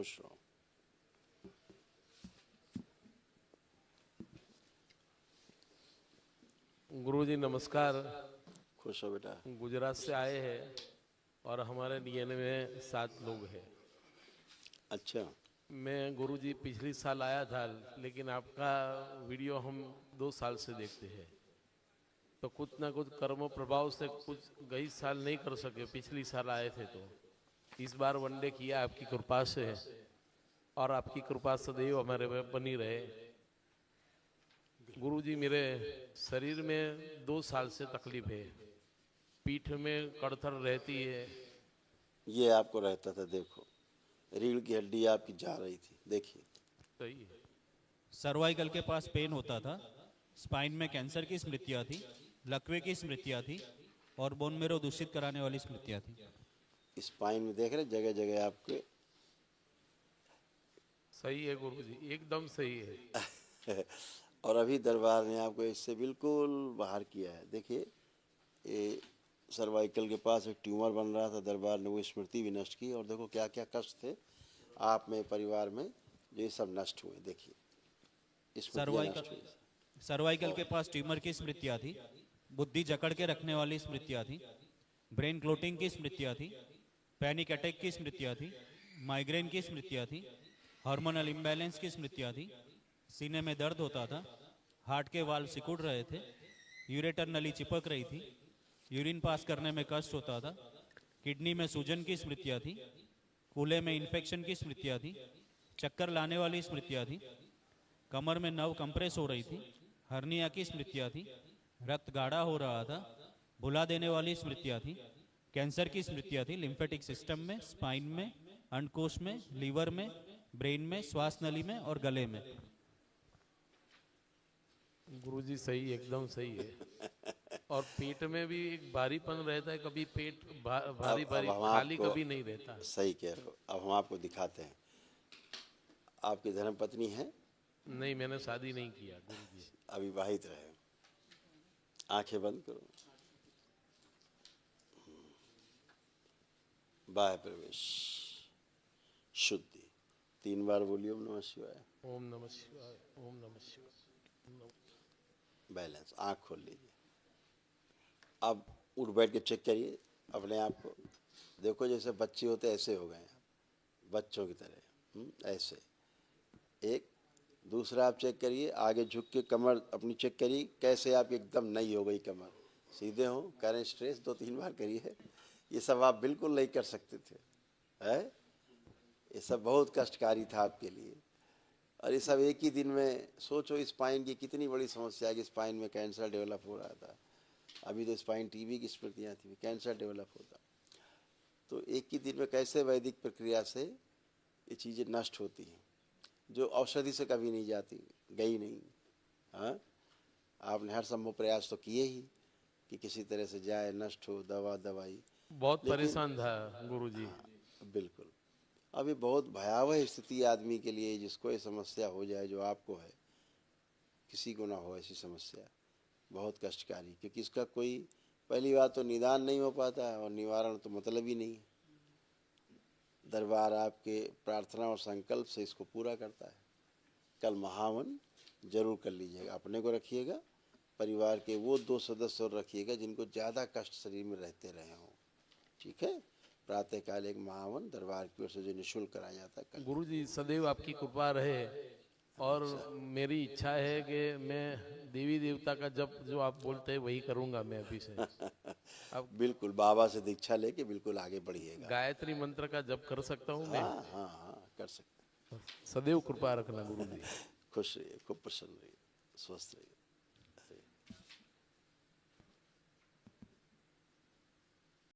खुश रहो। गुरुजी नमस्कार। खुश हो बेटा। गुजरात से आए हैं और हमारे डीएनए में 7 लोग हैं। अच्छा, मैं गुरुजी पिछली साल आया था, लेकिन आपका वीडियो हम 2 साल से देखते हैं, तो कुछ ना कुछ कर्म प्रभाव से कुछ गई साल नहीं कर सके। पिछली साल आए थे तो इस बार वनडे किया आपकी कृपा से, और आपकी कृपा सदैव हमारे पे बनी रहे। गुरुजी मेरे शरीर में 2 साल से तकलीफ है, पीठ में कड़थड़ रहती है। ये आपको रहता था, देखो रीढ़ की हड्डी आपकी जा रही थी, देखिए। सही है। सर्वाइकल के पास पेन होता था, स्पाइन में कैंसर की स्मृतियाँ थी, लकवे की स्मृतियाँ थी और बोन मेरो दूषित कराने वाली स्मृतियाँ थी। स्पाइन में देख रहे जगह जगह आपके। सही है गुरुजी, एकदम सही है। और अभी दरबार ने आपको इससे बिल्कुल बाहर किया है। देखिए, ये सर्वाइकल के पास एक ट्यूमर बन रहा था, दरबार ने वो स्मृति भी नष्ट की। और देखो क्या क्या कष्ट थे आप में, परिवार में, जो ये सब नष्ट हुए। देखिए स्मृतियाँ नष्ट हुई। सर्वाइकल के पास ट्यूमर की स्मृतियाँ थी, बुद्धि जकड़ के रखने वाली स्मृतियाँ थी, ब्रेन क्लोटिंग की स्मृतियाँ थी, पैनिक अटैक की स्मृतियाँ थी, माइग्रेन की स्मृतियाँ थी, हार्मोनल इम्बैलेंस की स्मृतियाँ थी, सीने में दर्द होता था, हार्ट के वाल्व सिकुड़ रहे थे, यूरेटर नली चिपक रही थी, यूरिन पास करने में कष्ट होता था, किडनी में सूजन की स्मृतियाँ थी, कूल्हे में इन्फेक्शन की स्मृतियाँ थी, चक्कर लाने वाली स्मृतियाँ थी, कमर में नर्व कंप्रेस हो रही थी, हर्निया की स्मृतियाँ थी, रक्त गाढ़ा हो रहा था, भुला देने वाली स्मृतियाँ थी, कैंसर की स्मृतियाँ थी, लिम्फेटिक सिस्टम में, स्पाइन में, अंडकोश में, लीवर में, ब्रेन में, श्वास नली में और गले में। गुरुजी सही, एकदम सही है। और पेट में भी एक भारीपन रहता है, कभी पेट भारी भारी, अब हम खाली आपको कभी नहीं रहता। सही कह रहे हो। अब हम आपको दिखाते हैं। आपकी धर्मपत्नी है? नहीं, मैंने शादी नहीं किया गुरुजी। अविवाहित रहे। आंखें बंद करो। बाह्य प्रवेश, शुद्धि। 3 बार बोलिए ओम नमः शिवाय। ओम नमः शिवाय, ओम नमः शिवाय। बैलेंस। आंख खोल लीजिए। अब उठ बैठ के चेक करिए अपने आप को। देखो जैसे बच्चे होते ऐसे हो गए आप, बच्चों की तरह। ऐसे एक। दूसरा आप चेक करिए, आगे झुक के कमर अपनी चेक करिए, कैसे आप एकदम नई हो गई कमर। सीधे हो, करें स्ट्रेस 2-3 बार करिए। ये सब आप बिल्कुल नहीं कर सकते थे, है? ये सब बहुत कष्टकारी था आपके लिए। और ये सब एक ही दिन में। सोचो स्पाइन की कितनी बड़ी समस्या है कि स्पाइन में कैंसर डेवलप हो रहा था। अभी तो स्पाइन टीबी की स्मृतियाँ थी, कैंसर डेवलप होता। तो एक ही दिन में कैसे वैदिक प्रक्रिया से ये चीज़ें नष्ट होती हैं, जो औषधि से कभी नहीं जाती, गई नहीं। हाँ, आपने हर संभव प्रयास तो किए ही कि किसी तरह से जाए, नष्ट हो, दवाई। बहुत परेशान था गुरुजी। हाँ, बिल्कुल। अभी बहुत भयावह स्थिति आदमी के लिए, जिसको ये समस्या हो जाए जो आपको है, किसी को ना हो ऐसी समस्या, बहुत कष्टकारी। क्योंकि इसका कोई, पहली बात तो निदान नहीं हो पाता है, और निवारण तो मतलब ही नहीं है। दरबार आपके प्रार्थना और संकल्प से इसको पूरा करता है। कल महावन जरूर कर लीजिएगा। अपने को रखिएगा, परिवार के वो 2 सदस्य और रखिएगा जिनको ज़्यादा कष्ट शरीर में रहते रहे हों। ठीक है? प्रातःकाल एक महावन दरबार की ओर से जो निःशुल्क कराया जाता है। गुरुजी सदैव आपकी कृपा रहे, और मेरी इच्छा है कि मैं देवी देवता का जप जो आप बोलते हैं वही करूंगा मैं अभी से। अब बिल्कुल, बाबा से दीक्षा लेके बिल्कुल आगे बढ़िएगा। गायत्री मंत्र का जप कर सकता हूँ मैं? हाँ हाँ हाँ, कर सकते। सदैव कृपा रखना गुरुजी। खुश रहिए, खूब प्रसन्न रहिए, स्वस्थ रहिए।